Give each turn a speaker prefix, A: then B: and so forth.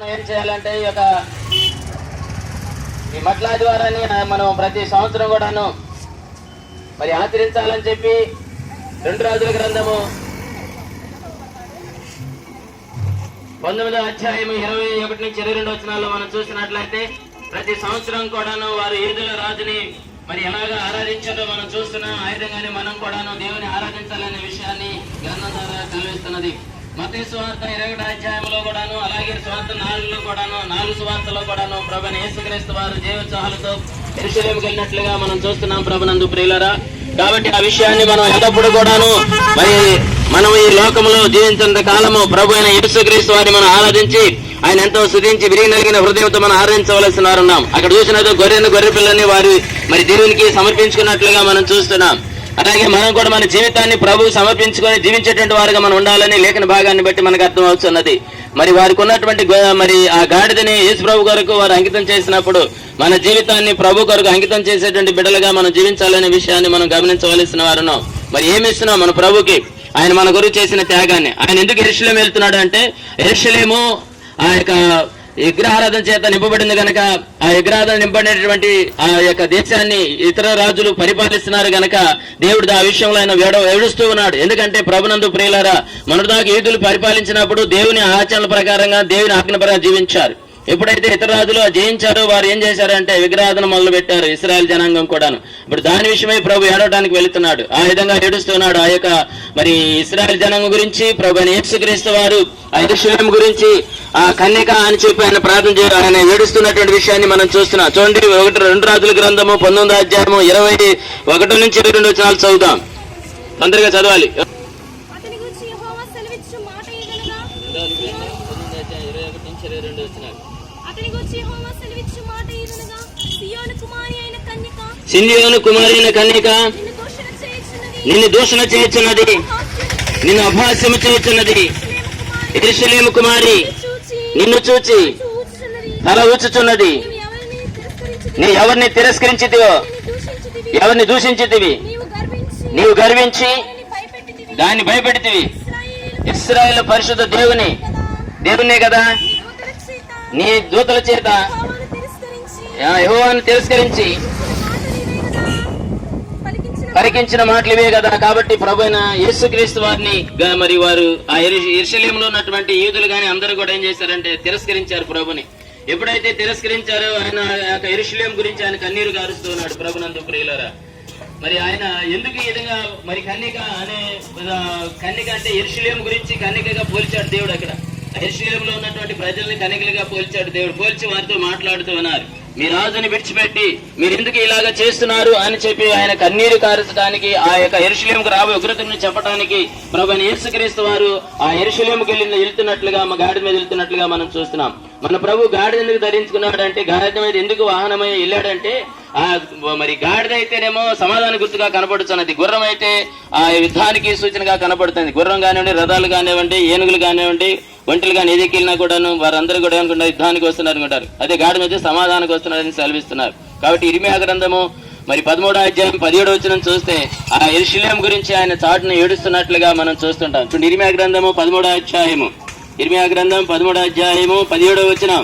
A: ఏం చేయాలంటే ఈ మట్ల ఆదివారాన్ని మనం ప్రతి సంవత్సరం కూడాను మరి ఆచరించాలని చెప్పి 2 రాజుల గ్రంథము 19వ అధ్యాయము 21 నుంచి 22 వచనాల్లో మనం చూసినట్లయితే ప్రతి సంవత్సరం కూడాను వారు యూదుల రాజుని మరి ఎలాగా ఆరాధించారో మనం చూస్తున్నాం. ఆ విధంగానే మనం కూడాను దేవుని ఆరాధించాలనే విషయాన్ని గ్రంథం ద్వారా తెలియజేస్తున్నది. మత్తయి సువార్త 21వ అధ్యాయంలో కూడాను, అలాగే సువార్త 4లో కూడాను, 4 సువార్తలో కూడాను ప్రభువైన యేసుక్రీస్తు వారు జీవోత్సాహాలతో యెరూషలేముకు వెళ్ళినట్లుగా మనం చూస్తున్నాం ప్రభునందు ప్రియులారా. కాబట్టి ఆ విషయాన్ని మనం ఎల్లప్పుడూ కూడాను మరి మనం ఈ లోకంలో జీవించినంత కాలము ప్రభు అయిన యేసుక్రీస్తు వారిని మనం ఆరాధించి ఆయన ఎంతో స్తుతించి విరిగినలిగిన హృదయంతో మనం ఆరాధించవలసిన వారున్నాం. అక్కడ చూసినట్టు గొర్రె పిల్లని వారు మరి దేవునికి సమర్పించుకున్నట్లుగా మనం చూస్తున్నాం. అలాగే మనం కూడా మన జీవితాన్ని ప్రభువు సమర్పించుకొని జీవించేటువంటి వారుగా మనం ఉండాలని లేఖన భాగాన్ని బట్టి మనకు అర్థం అవుతున్నది. మరి వారికి ఉన్నటువంటి మరి ఆ గాడిదని యేసు ప్రభు కొరకు వారు అంకితం చేసినప్పుడు మన జీవితాన్ని ప్రభు కొరకు అంకితం చేసేటువంటి బిడ్డలుగా మనం జీవించాలనే విషయాన్ని మనం గమనించవలసిన వారున్నాం. మరి ఏమి ఇస్తున్నాం మన ప్రభుకి? ఆయన మన కొరకు చేసిన త్యాగాన్ని. ఆయన ఎందుకు యెరూషలేము వెళ్తున్నాడు అంటే, యెరూషలేము ఆ యొక్క విగ్రహారాధన చేత నింపబడింది కనుక, ఆ విగ్రహారాధన నింపబడినటువంటి ఆ యొక్క దేశాన్ని ఇతర రాజులు పరిపాలిస్తున్నారు గనక దేవుడు ఆ విషయంలో ఆయన ఏడుస్తూ ఉన్నాడు. ఎందుకంటే ప్రభునందు ప్రియులారా, మొన్నటిదాకా యూదులు పరిపాలించినప్పుడు దేవుని ఆచరణ ప్రకారంగా దేవుని ఆజ్ఞ ప్రకారం జీవించారు. ఎప్పుడైతే ఇతర రాజులు జయించారో వారు ఏం చేశారంటే విగ్రహారాధన మొదలు పెట్టారు, ఇశ్రాయేల్ జనాంగం కూడాను. ఇప్పుడు దాని విషయమై ప్రభు ఏడవడానికి వెళుతున్నాడు, ఆ విధంగా ఏడుస్తున్నాడు. ఆ యొక్క మరి ఇశ్రాయేల్ జనాంగం గురించి ప్రభు యేసుక్రీస్తు వారు ఆ యెరూషలేము గురించి ఆ కన్యక అని చెప్పి ఆయన ప్రార్థన చేయాలి, ఆయన ఏడుస్తున్నటువంటి విషయాన్ని మనం చూస్తున్నాం. చూడండి, 2 రాజుల గ్రంథము 19వ అధ్యాయము 21 నుంచి 22 వచనాలు చదువుదాం. తొందరగా చదవాలి. సియోను కుమారి అయిన కన్యక నిన్ను దూషణ చేయుచున్నది, నిన్ను అపహాస్యము చేయుచున్నది. యెరూషలేము కుమారి నిన్ను చూచి తల ఊచుచున్నది. నీ ఎవరిని తిరస్కరించితివో, ఎవరిని దూషించితివి, నీవు గర్వించి దాన్ని భయపెడితివి. ఇశ్రాయేలు పరిశుద్ధ దేవునే కదా, నీ దూతల చేత యెహోవాను తిరస్కరించి పలికించిన మాటలు ఇవే కదా. కాబట్టి ప్రభు అయిన యేసుక్రీస్తు వారిని మరి వారు ఆ యెరూషలేములో ఉన్నటువంటి యూదులు గాని అందరూ కూడా ఏం చేశారంటే తిరస్కరించారు ప్రభుని. ఎప్పుడైతే తిరస్కరించారో ఆయన యెరూషలేము గురించి ఆయన కన్నీరు గారుస్తూ ఉన్నాడు ప్రభునందు ప్రియులారా. మరి ఆయన ఎందుకు ఈ విధంగా మరి కన్యక అంటే యెరూషలేము గురించి కన్యకగా పోల్చాడు దేవుడు. అక్కడ యెరూషలేములో ఉన్నటువంటి ప్రజల్ని కన్యకలుగా పోల్చాడు దేవుడు. పోల్చి వారితో మాట్లాడుతూ ఉన్నారు, మీ రాజుని విడిచిపెట్టి మీరు ఎందుకు ఇలాగా చేస్తున్నారు అని చెప్పి ఆయన కన్నీరు కారచడానికి, ఆ యొక్క యెరూషలేముకు రాబోయే ఉగ్రతను చెప్పడానికి ప్రభువైన యేసుక్రీస్తు వారు ఆ యెరూషలేముకి వెళ్తున్నట్లుగా గాడిద మీద వెళ్తున్నట్లుగా మనం చూస్తున్నాం. మన ప్రభు గాడిద ఎందుకు ధరించుకున్నాడు అంటే, గాడిద మీద ఎందుకు వాహనమై వెళ్ళాడంటే, ఆ మరి గాడిద అయితేనేమో సమాధాన గుర్తుగా కనపడుతున్నది, గుర్రం అయితే ఆ యుద్ధానికి సూచనగా కనపడుతుంది. గుర్రం కానివ్వండి, రథాలు కానివ్వండి, ఏనుగులు కానివ్వండి, ఒంటలు కానీ ఏదికి వెళ్ళినా కూడాను వారందరూ కూడా అనుకుంటారు యుద్ధానికి వస్తున్నారు అనుకుంటారు. అదే గాడిద మీద సమాధానానికి వస్తున్నారని సెలవిస్తున్నారు. కాబట్టి ఇర్మీయా గ్రంథము మరి 13వ అధ్యాయం 17వ వచనం చూస్తే ఆ యెరూషలేము గురించి ఆయన చాటును ఏడుస్తున్నట్లుగా మనం చూస్తుంటాం. చూడండి, ఇర్మీయా గ్రంథము 13వ అధ్యాయము 13వ అధ్యాయము 17వ వచనం.